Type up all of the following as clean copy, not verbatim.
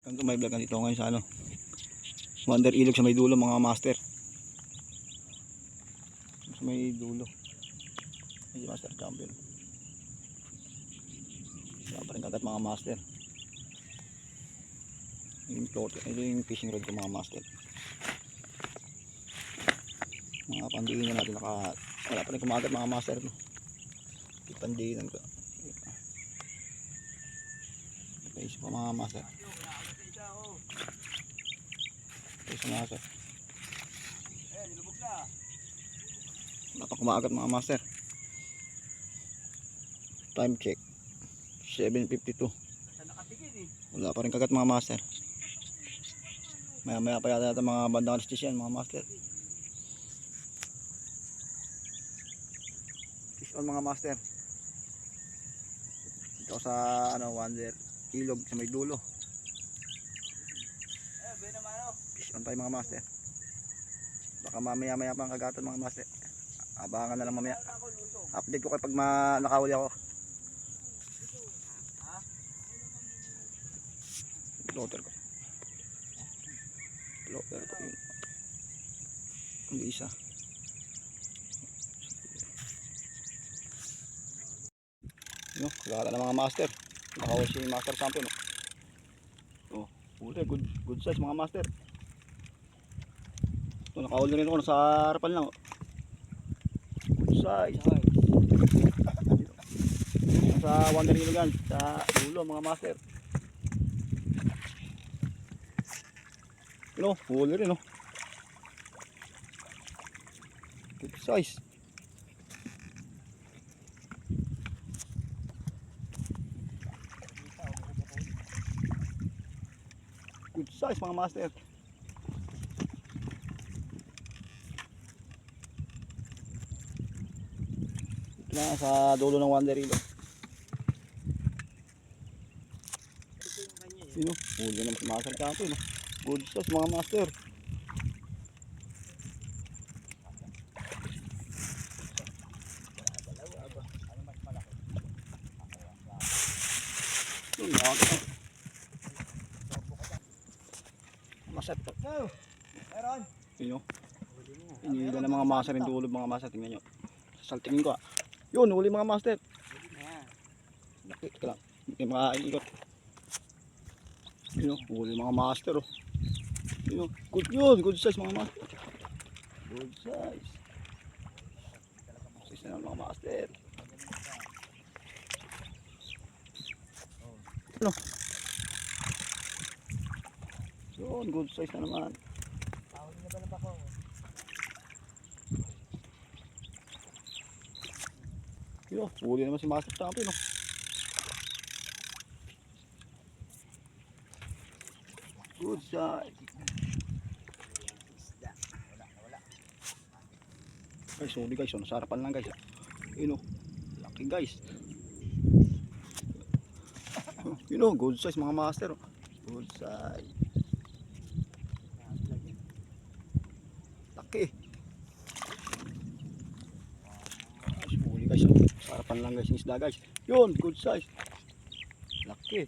Ganito may vlog dito ngayon sa Wonder Ilog sa may dulo mga master. Sa may dulo. Ay master champion. Wala pa rin kagat mga master. Ito yung fishing rod ko mga master. Mga pandiinan natin wala pa rin kumagat mga master. Pandiinan ko. Ito pa mga master. Ito master. Wala pa kumagat mga master. Time check 7:52. Wala pa rin kagat mga master. Maya pa yata mga bandang alas 10 yan mga master. Fish on mga master. Ito sa Wonder Ilog sa may dulo. Fish on tayo mga master. Baka mamaya pa ang kagatan mga master. Abangan na lang mamaya. Update ko kapag nakahuli ako. Floater ko yun. Hindi isa. Yun, kagatan ng mga master. Nakahuli si master champion. Oh, good size mga master. Ito, nakahuli rin ako sa harapan lang. Good size. Sa Wonder Ilog yan, sa dulo mga master. Huli rin good size. Good size mga master. Ito na sa dulo ng Wonder Ilog. Huli naman si master kapo. Good size mga master. Masat to. Meron. Iniila ng mga master yung dulo mga master. Tingnan nyo. Saltingin ko. Yun, huli mga master. Ito lang. Hindi makaikot. Huli mga master. Good size mga master. Good size. Size na mga master. Good size na naman. Huli naman si master champion. Good size. Guys, huli guys, nasa harapan lang guys. Laki guys. Good size mga master. Good size. Laki. Huli guys, nasa harapan lang guys yung isda guys. Good size. Laki.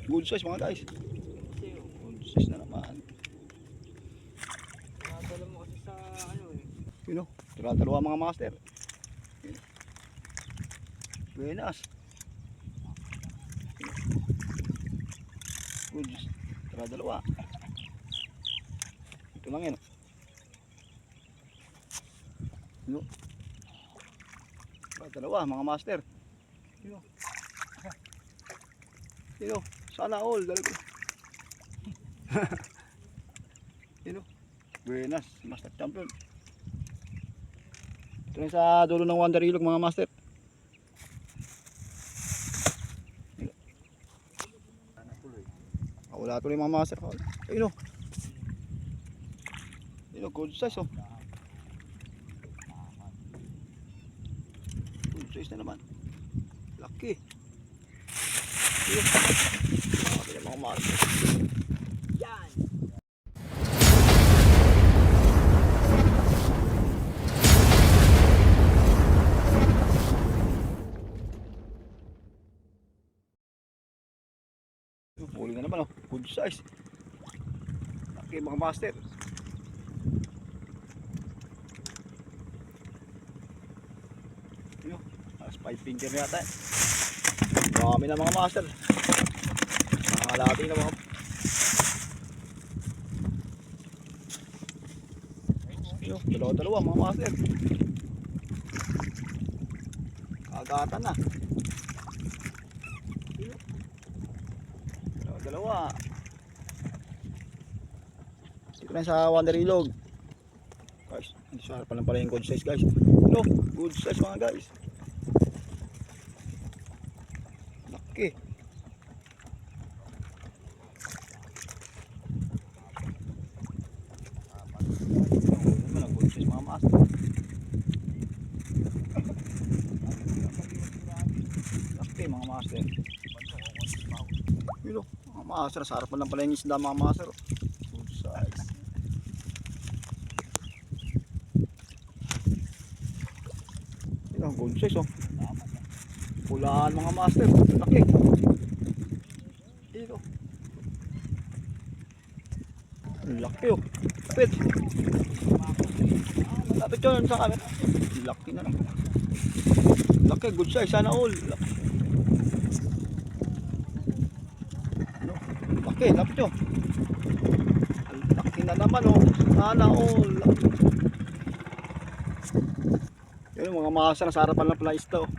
Good size mga guys. Good size na naman. Nadala mo kasi sa dalawa mga master. Buenas. Good. Dalawa. Ito lang yan. Dalawa mga master. Sana all dalawa. Buenas, master champion. Ito rin sa dulo ng Wonder Ilog mga master. Wala tuloy mga master. Good size Good size na naman. Laki. Mga master. good size. Okay mga master. Yun, alas 5 finger na yata. Marami na mga master. Nakalati na mga. Yun, dalawa-dalawa mga master. Kagatan na. Dalawa. Dito na sa Wonder Ilog. Guys, sa harapan lang pala yung good size guys. No, good size mga guys. Laki. Good size mga master. Laki mga master. Yun o, mga master, sa harapan lang pala yung isda mga master. Good size. Yun o, good size o. Pulaan mga master, laki. Yun o. Laki o, lapit. Lapit yun sa camera. Laki na lang. Laki, good size, sana all. Laki, lapit yun. Laki na naman oh. Sana all. Yun mga masa, nasa harapan lang pala isda oh.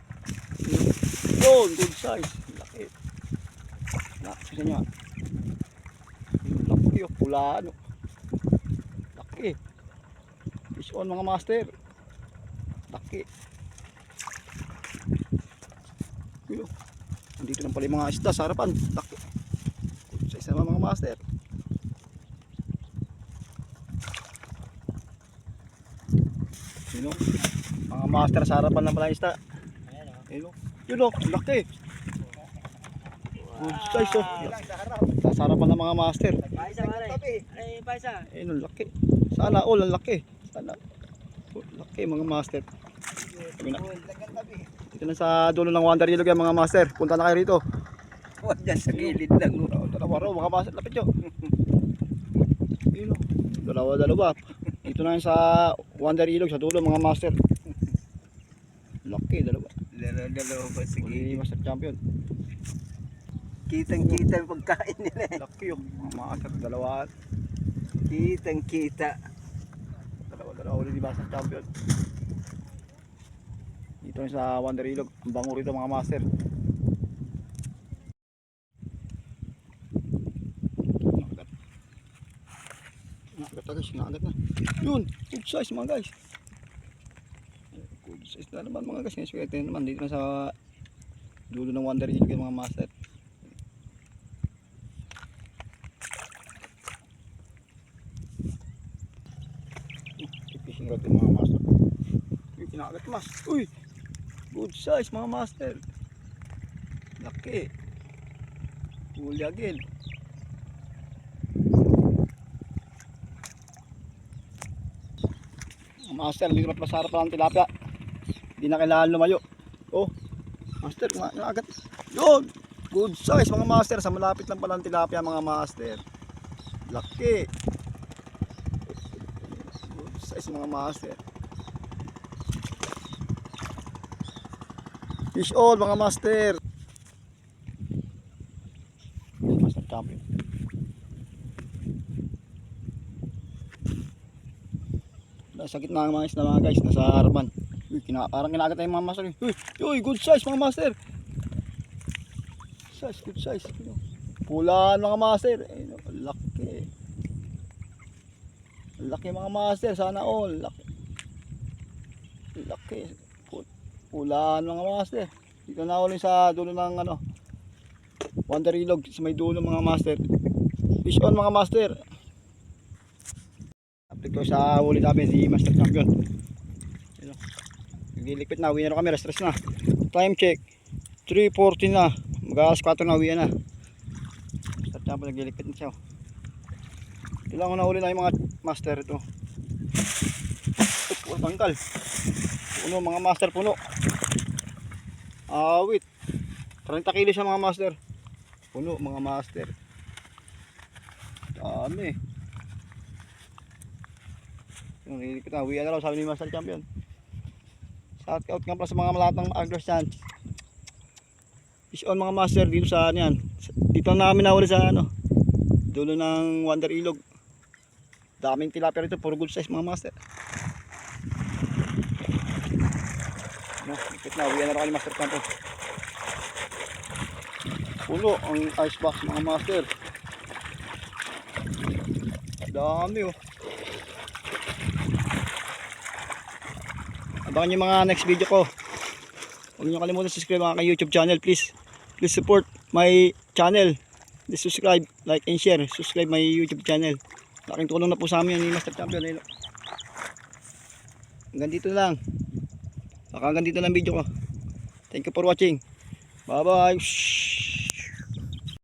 Yun, good size. Laki. Laki niya. Laki oh, pulaan oh. Laki. Fish on mga master. Laki. Yun oh. Nandito lang pala yung mga isda sa harapan. Laki. Good size naman mga master. Yun oh. Mga master sa harapan lang pala yung isda. Yun oh. Yun oh, laki. Good size oh. Sa harapan ng mga master. Ayun oh, laki. Sana all ang laki. Sana. Laki mga master. Dito na sa dulo ng Wonder Ilog yan mga master. Punta na kayo rito. Huwag dyan sa gilid lang. Dalawa raw mga master. Lapit yun. Yun oh. Dalawa-dalawa. Dito na sa Wonder Ilog sa dulo mga master. Laki, dalawa. Dalawa pa sa Uli gilid. master champion. Kitang-kita yung pagkain nila eh. Laki yung mga master. Dalawa. Kitang-kita. Dalawa uli di master champion. Dito na sa Wonder Ilog. Ang bango rito mga master. Nakagat na guys. Nakagat na. Yun. Good size mga guys. Good size na naman mga guys. Swerte naman. Dito na sa dulo ng Wonder Ilog yung mga master. Fishing rod yung mga master. Uy, kinakagat mas. Uy! Good size mga master. Laki. Huli again. Mga master, hindi naman pasarap lang tilapia. Hindi na kailangan lumayo. Oh, master, kinakagat. Yun! Good size mga master. Sa malapit lang pala ang tilapia mga master. Laki. Good size mga master. Fish on mga master. Master champion. Nasa gitna ng mga isda mga guys, nasa harapan. Uy, parang kinagat na yung mga master. Uy, good size mga master. Size, good size. Pulaan mga master. Ayun, laki. Laki mga master, sana all. Laki. Laki. Pulaan mga master. Dito na ulit sa dulo ng ano, Wonder Ilog sa may dulo mga master. Fish on mga master. Update ko sa ulit namin si Master Champion. Naglilikpit na, uwi na kami, rest na. Time check 3:40 na. Mag-alas 4 na, uwi na. Master Champion naglilikpit na siya. Kailangan na uli na yung mga master ito. Tanggal. Puno mga master, puno. Awit. 30 kilo siya mga master. Puno mga master. Dami. Yung nilikot na, uwi na raw, sabi ni Master Champion. Shout out nga pala sa mga lahat ng anglers dyan. Fish on mga master dito sa ano yan. Dito na namin nahuli sa ano, dulo ng Wonder Ilog. Daming tilapia rito, puro good size mga master. No, likot na, uwi na raw ni Master Champion. Puno ang ice box mga master. Dami oh. Abangan nyo mga next video ko. Huwag nyo kalimutan subscribe ang aking YouTube channel, please. Please support my channel. Please subscribe, like and share. Subscribe my YouTube channel. Laking tulong na po sa amin ni Master Champion. Hanggang dito lang. Hanggang dito lang video ko. Thank you for watching. Bye bye.